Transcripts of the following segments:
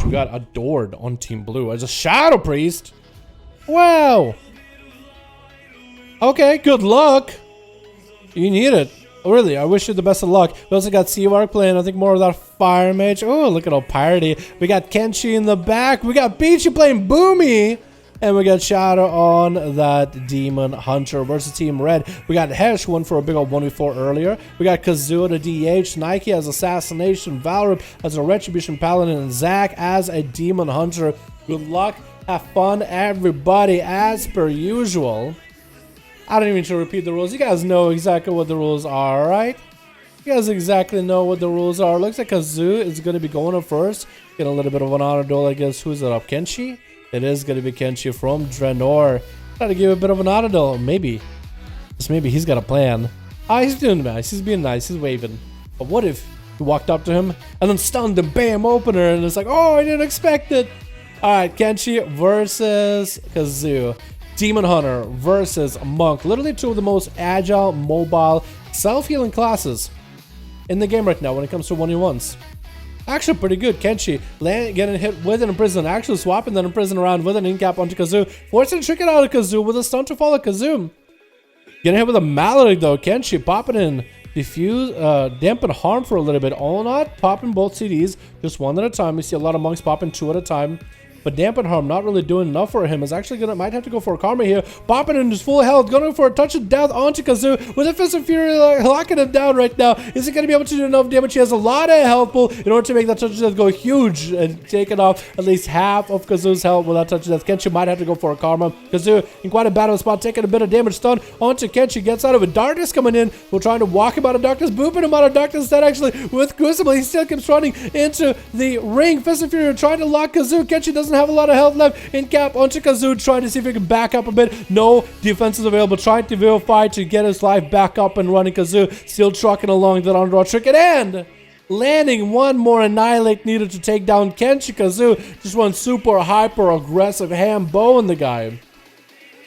We got adored on Team Blue as a Shadow Priest. Wow. Okay, good luck. You need it. Really, I wish you the best of luck. We also got Seawark playing, I think, more of that Fire Mage. Oh, look at all piratey. We got Kenshi in the back. We got Peachy playing Boomy. And we got Shadow on that Demon Hunter versus Team Red. We got Hesh, won for a big old 1v4 earlier. We got Kazoo the DH, Nike as Assassination, Valorant as a Retribution Paladin, and Zach as a Demon Hunter. Good luck. Have fun, everybody, as per usual. I don't even need to repeat the rules. You guys know exactly what the rules are, right? You guys exactly know what the rules are. Looks like Kazoo is going to be going up first. Get a little bit of an honor duel, I guess. Who's it up? Kenshi? It is going to be Kenshi from Draenor. Try to give a bit of an honor duel. Maybe. Just maybe he's got a plan. Ah, he's doing nice. He's being nice. He's waving. But what if he walked up to him and then stunned him? Bam, opener. And it's like, oh, I didn't expect it. Alright, Kenshi versus Kazoo. Demon Hunter versus Monk. Literally two of the most agile, mobile, self-healing classes in the game right now when it comes to 1v1s. Actually pretty good. Kenshi getting hit with an Imprison. Actually swapping that Imprison around with an incap onto Kazoo. Forcing a trick it out of Kazoo with a stun to follow Kazoo. Getting hit with a Maledict though. Kenshi popping in. Diffuse, dampen harm for a little bit. All not popping both CDs. Just one at a time. We see a lot of monks popping two at a time. But dampen harm not really doing enough for him. Is actually might have to go for a karma here. Popping in his full health, going for a touch of death onto Kazoo with a Fist of Fury, locking him down right now. Is he going to be able to do enough damage? He has a lot of health pool in order to make that touch of death go huge and taking off at least half of Kazoo's health with that touch of death. Kenshi might have to go for a karma. Kazoo in quite a bad of a spot, taking a bit of damage. Stun onto Kenshi, gets out of it. Darkness coming in. We're trying to walk him out of darkness, booping him out of darkness. Instead, actually, with Crucible, he still keeps running into the ring. Fist of Fury trying to lock Kazoo. Kenshi doesn't have a lot of health left. In cap onto Kazoo, trying to see if he can back up a bit. No defenses available. Trying to verify to get his life back up and running. Kazoo still trucking along that underdraw trick and landing one more Annihilate needed to take down Kenshi. Kazoo just went super hyper aggressive ham bowing the guy.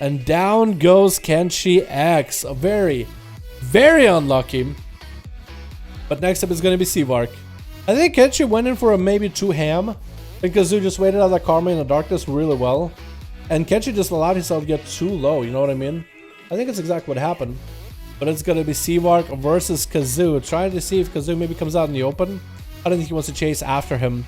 And down goes Kenshi X. Very, very unlucky. But next up is going to be Seawark. I think Kenshi went in for a maybe 2 ham. And Kazoo just waited out that karma in the darkness really well. And Kenshi just allowed himself to get too low, you know what I mean? I think it's exactly what happened. But it's going to be Seawark versus Kazoo. Trying to see if Kazoo maybe comes out in the open. I don't think he wants to chase after him.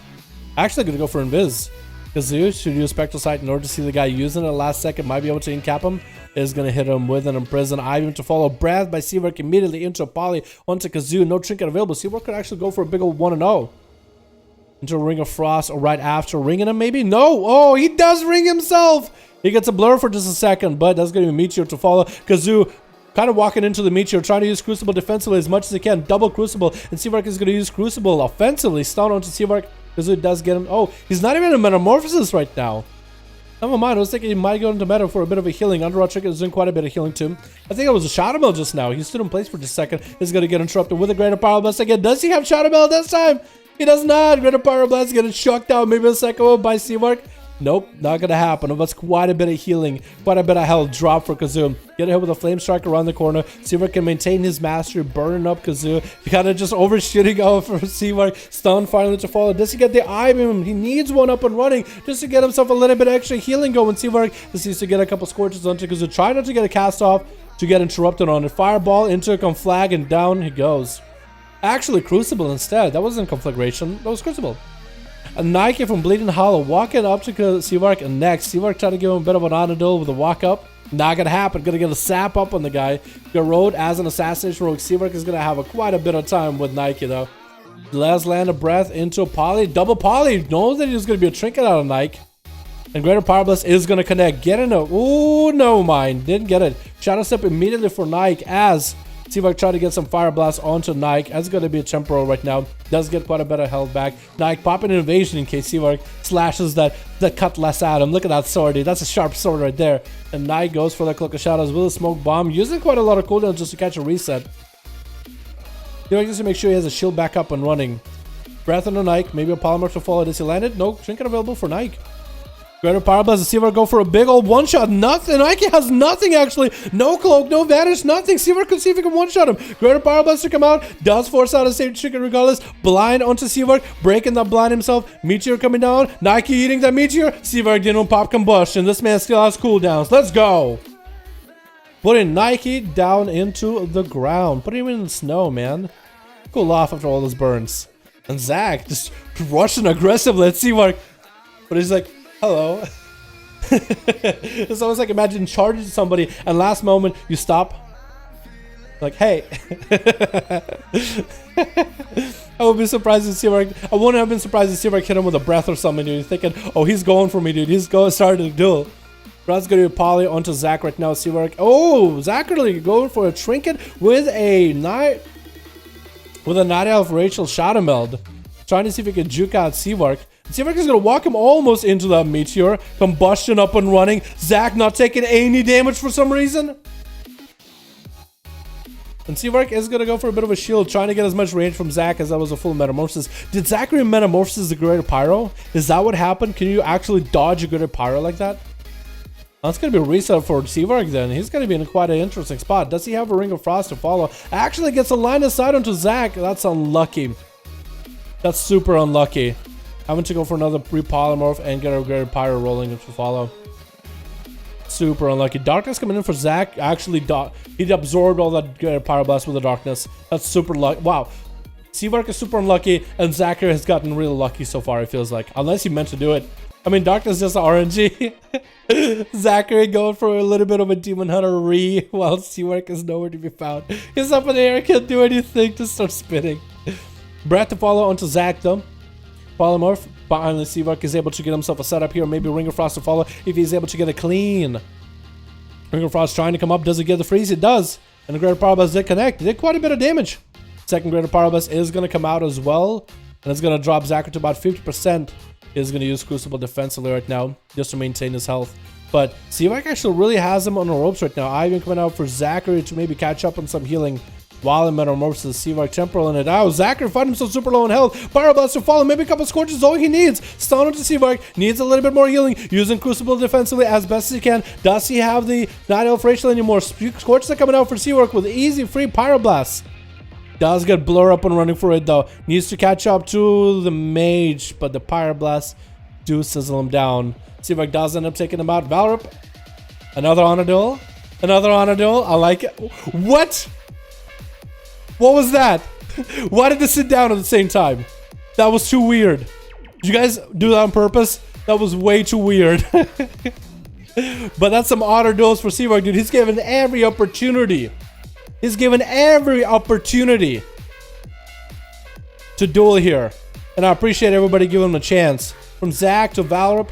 Actually going to go for Invis. Kazoo should use Spectral Sight in order to see the guy using it last second. Might be able to incap him. Is going to hit him with an Imprison. Item to follow. Breath by Seawark immediately into a poly onto Kazoo. No trinket available. Seawark could actually go for a big old 1-0. Into a Ring of Frost or right after ringing him maybe? No! Oh, he does ring himself! He gets a blur for just a second, but that's going to be Meteor to follow. Kazoo kind of walking into the Meteor, trying to use Crucible defensively as much as he can. Double Crucible, and Seawark is going to use Crucible offensively. Stun onto Seawark. Kazoo does get him. Oh, he's not even in Metamorphosis right now. Never mind, I was thinking he might go into meta for a bit of a healing. Underraw Trick is doing quite a bit of healing too. I think it was a Shadow Mail just now. He stood in place for just a second. He's going to get interrupted with a Greater Power Blast again. Does he have Shadow Mail this time? He does not. Greater Power Blast getting shocked out. Maybe a second one by Seawark. Nope, not gonna happen. That's quite a bit of healing, quite a bit of health drop for Kazoo. Get hit with a Flame Strike around the corner. Seawark can maintain his mastery, burning up Kazoo. Kind of just overshooting out for Seawark. Stun finally to follow. Does he get the eye beam? He needs one up and running just to get himself a little bit extra healing going. Seawark just needs to get a couple scorches onto Kazoo. Try not to get a cast off to get interrupted on it. Fireball into a conflag and down he goes. Actually, Crucible instead. That wasn't Conflagration. That was Crucible. A Nike from Bleeding Hollow walking up to Seawark and next. Seawark trying to give him a bit of an honor duel with a walk up. Not gonna happen. Gonna get a sap up on the guy. Get rode as an assassination rogue. Seawark is gonna have quite a bit of time with Nike though. Last land of breath into a poly. Double poly. Knows that he's gonna be a trinket out of Nike. And Greater Power Blast is gonna connect. Get in a. Ooh, no mind. Didn't get it. Shadow Step immediately for Nike as Seawark tried to get some Fire Blast onto Nike. That's going to be a temporal right now. Does get quite a bit of health back. Nike popping an evasion in case Seawark slashes that cutlass at him. Look at that sword, dude. That's a sharp sword right there. And Nike goes for the Cloak of Shadows with a Smoke Bomb. Using quite a lot of cooldown just to catch a reset. Seawork just to make sure he has a shield back up and running. Breath on the Nike. Maybe a polymorph to follow. Does he land it? No. Trinket available for Nike. Greater Power Blast. Seawork go for a big old one-shot. Nothing. Nike has nothing, actually. No cloak, no vanish, nothing. Seawork can see if he can one-shot him. Greater Power Blast to come out. Does force out a save Trinket regardless. Blind onto Seawork. Breaking that blind himself. Meteor coming down. Nike eating that Meteor. Seawork didn't pop combustion. This man still has cooldowns. Let's go. Putting Nike down into the ground. Putting him in the snow, man. Cool off after all those burns. And Zach just rushing aggressively at Seawork. But he's like, hello. It's almost like imagine charging somebody and last moment you stop. Like, hey. I would be surprised to see where I wouldn't have been surprised to see where I hit him with a breath or something, dude. You're thinking, oh, he's going for me, dude. He's going starting to duel. Brad's gonna be poly onto Zach right now. See where oh, Zachary going for a trinket with a night elf Rachel Shadow Meld. Trying to see if he can juke out Seawork. Seawork is gonna walk him almost into that meteor. Combustion up and running. Zach not taking any damage for some reason. And Seawork is gonna go for a bit of a shield, trying to get as much range from Zach as that was a full metamorphosis. Did Zachary metamorphosis the greater pyro? Is that what happened? Can you actually dodge a greater pyro like that? That's going to be a reset for Seawork then. He's going to be in quite an interesting spot. Does he have a Ring of Frost to follow? Actually gets a line of sight onto Zach. That's unlucky. That's super unlucky. Having to go for another pre-polymorph and get a greater pyro rolling to follow. Super unlucky. Darkness coming in for Zach. Actually, he absorbed all that greater pyro blast with the darkness. That's super lucky. Wow. Seawork is super unlucky and Zachary has gotten really lucky so far, it feels like. Unless he meant to do it. I mean, Darkness is just RNG. Zachary going for a little bit of a Demon Hunter while Seawork is nowhere to be found. He's up in the air, can't do anything, just start spinning. Breath to follow onto Zach though. Polymorph. Finally, Seawork is able to get himself a setup here. Maybe Ring of Frost to follow if he's able to get a clean. Ring of Frost trying to come up. Does it get the freeze? It does. And the Greater Power Blast did connect. It did quite a bit of damage. Second Greater Power Blast is going to come out as well. And it's going to drop Zachary to about 50%. Is going to use Crucible defensively right now just to maintain his health. But Seawork actually really has him on the ropes right now. Ivan coming out for Zachary to maybe catch up on some healing while in metamorphosis. Seawork temporal in it out. Zachary finding himself super low in health. Pyro Blast to follow. Maybe a couple scorches is all he needs. Stun onto Seawork. Needs a little bit more healing. Using Crucible defensively as best as he can. Does he have the Night Elf Rachel anymore? Scorches are coming out for Seawork with easy free Pyro Blast. Does get Blur up and running for it though. Needs to catch up to the Mage, but the Pyro Blast do sizzle him down. Seawork does end up taking him out. Valorip. Another honor duel. Another honor duel. I like it. What? What was that? Why did they sit down at the same time? That was too weird. Did you guys do that on purpose? That was way too weird. But that's some honor duels for Seawork, dude. He's given every opportunity. He's given every opportunity to duel here. And I appreciate everybody giving him a chance. From Zach to Valorip.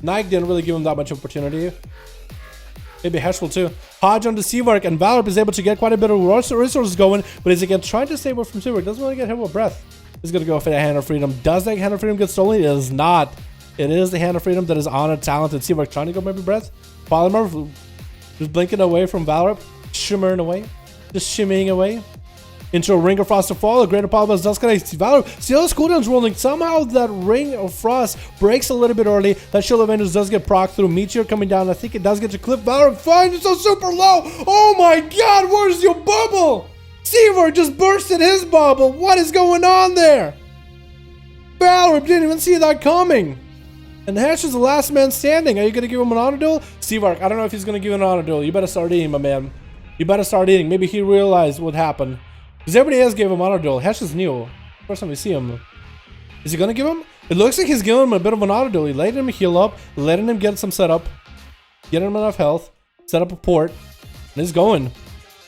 Nike didn't really give him that much opportunity. Maybe Hesh will too. Hodge on the Seawork, and Valorip is able to get quite a bit of resources going. But he's again trying to stay away from Seawork. Doesn't really get hit with breath. He's going to go for the Hand of Freedom. Does that Hand of Freedom get stolen? It is not. It is the Hand of Freedom that is on a talented Seawork. Trying to go maybe breath. Polymorph just blinking away from Valorip. Shimmering away. Just shimmying away. Into a Ring of Frost to fall. A Greater Power Blast does connect. Valorip still has cooldowns rolling. Somehow that Ring of Frost breaks a little bit early. That Shield of Angels does get proc through. Meteor coming down. I think it does get to clip. Valorip finds it so super low. Oh my god, where's your bubble? Seawork just bursted his bubble. What is going on there? Valorip didn't even see that coming. And Hesh is the last man standing. Are you going to give him an honor duel? Seawork, I don't know if he's going to give him an honor duel. You better start eating, my man. You better start eating. Maybe he realized what happened. Because everybody else gave him honor duel. Hesh is new. First time we see him. Is he gonna give him? It looks like he's giving him a bit of an auto duel. He letting him heal up, letting him get some setup, getting him enough health, set up a port, and he's going.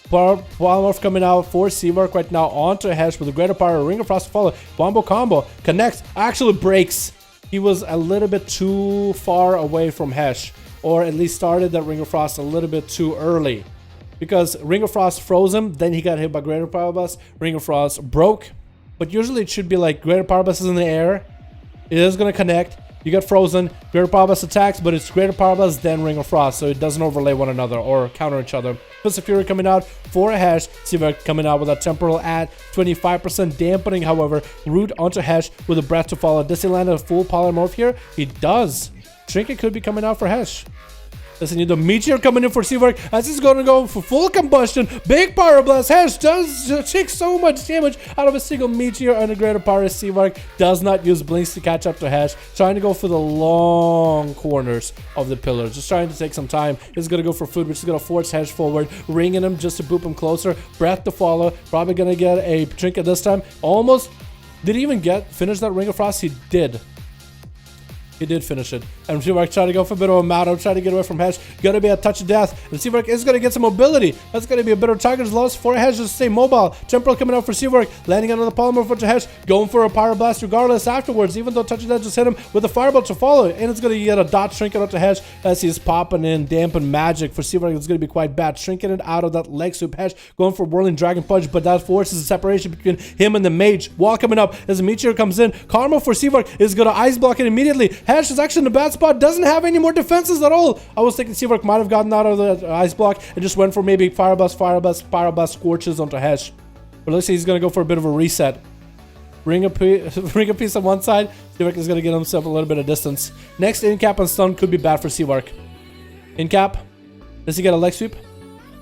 Polymorph coming out for Seawork right now onto Hesh with a Greater Power, Ring of Frost to follow. Wombo combo connects, actually breaks. He was a little bit too far away from Hesh, or at least started that Ring of Frost a little bit too early. Because Ring of Frost froze him, then he got hit by Greater Power Blast. Ring of Frost broke. But usually it should be like Greater Power Blast is in the air. It is going to connect. You get frozen. Greater Power Blast attacks, but it's Greater Power Blast then Ring of Frost, so it doesn't overlay one another or counter each other. Twisted Fury coming out for a Hesh. Seawork coming out with a Temporal at 25% dampening, however. Root onto Hesh with a Breath to follow. Does he land a full polymorph here? He does. Trinket could be coming out for Hesh. Doesn't need the Meteor coming in for Seawork as he's going to go for full combustion. Big Power Blast. Hesh does take so much damage out of a single Meteor, and a Greater Power. Seawork does not use Blinks to catch up to Hesh. Trying to go for the long corners of the pillars. Just trying to take some time. He's going to go for food, which is going to force Hesh forward. Ringing him just to boop him closer. Breath to follow. Probably going to get a Trinket this time. Almost. Did he even finish that Ring of Frost? He did. He did finish it. And Seawork trying to go for a bit of a mount, trying to get away from Hesh. Gonna be a touch of death. And Seawork is gonna get some mobility. That's gonna be a bit of target loss for Hesh to stay mobile. Temporal coming out for Seawork, landing another polymorph for Hesh, going for a Power Blast regardless afterwards, even though touch of death just hit him with a Fireball to follow. And it's gonna get a dot Trinket out to Hesh as he's popping in dampen magic for Seawork. It's gonna be quite bad. Shrinking it out of that leg sweep. Hesh going for Whirling Dragon Punch, but that forces a separation between him and the Mage. Wall coming up as the Meteor comes in. Karma for Seawork is gonna ice block it immediately. Hesh is actually in a bad spot, doesn't have any more defenses at all. I was thinking Seawork might have gotten out of the ice block and just went for maybe Fire Blast, Scorches onto Hesh. But let's see, he's gonna go for a bit of a reset. Ring a piece on one side. Seawork is gonna get himself a little bit of distance. Next, Incap and Stun could be bad for Seawork. Incap. Does he get a leg sweep?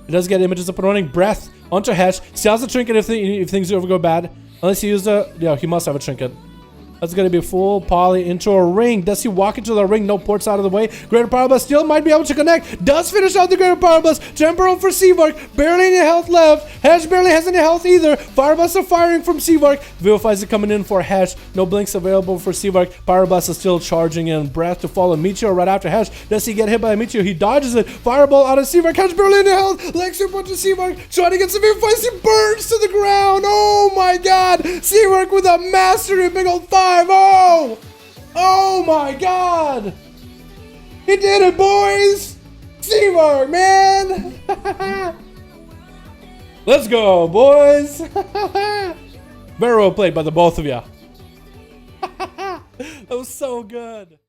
He does get images up and running. Breath onto Hesh. He has a Trinket if things ever go bad. Unless he used a... Yeah, he must have a Trinket. That's going to be full poly into a ring. Does he walk into the ring? No ports out of the way. Greater Power Blast still might be able to connect. Does finish out the Greater Power Blast. Temporal for Seawork. Barely any health left. Hesh barely has any health either. Fire Blast are firing from Seawork. Vivifies are coming in for Hesh. No blinks available for Seawork. Power Blast is still charging in. Breath to follow. Meteor right after Hesh. Does he get hit by a Meteor? He dodges it. Fireball out of Seawork. Hesh barely any health. Leg sweep onto Seawork. Trying to get some Vivifies. He burns to the ground. Oh my god. Seawork with a mastery. Big old 5-0. Oh my god! He did it, boys! Seawork, man! Let's go, boys! Very well played by the both of you. That was so good.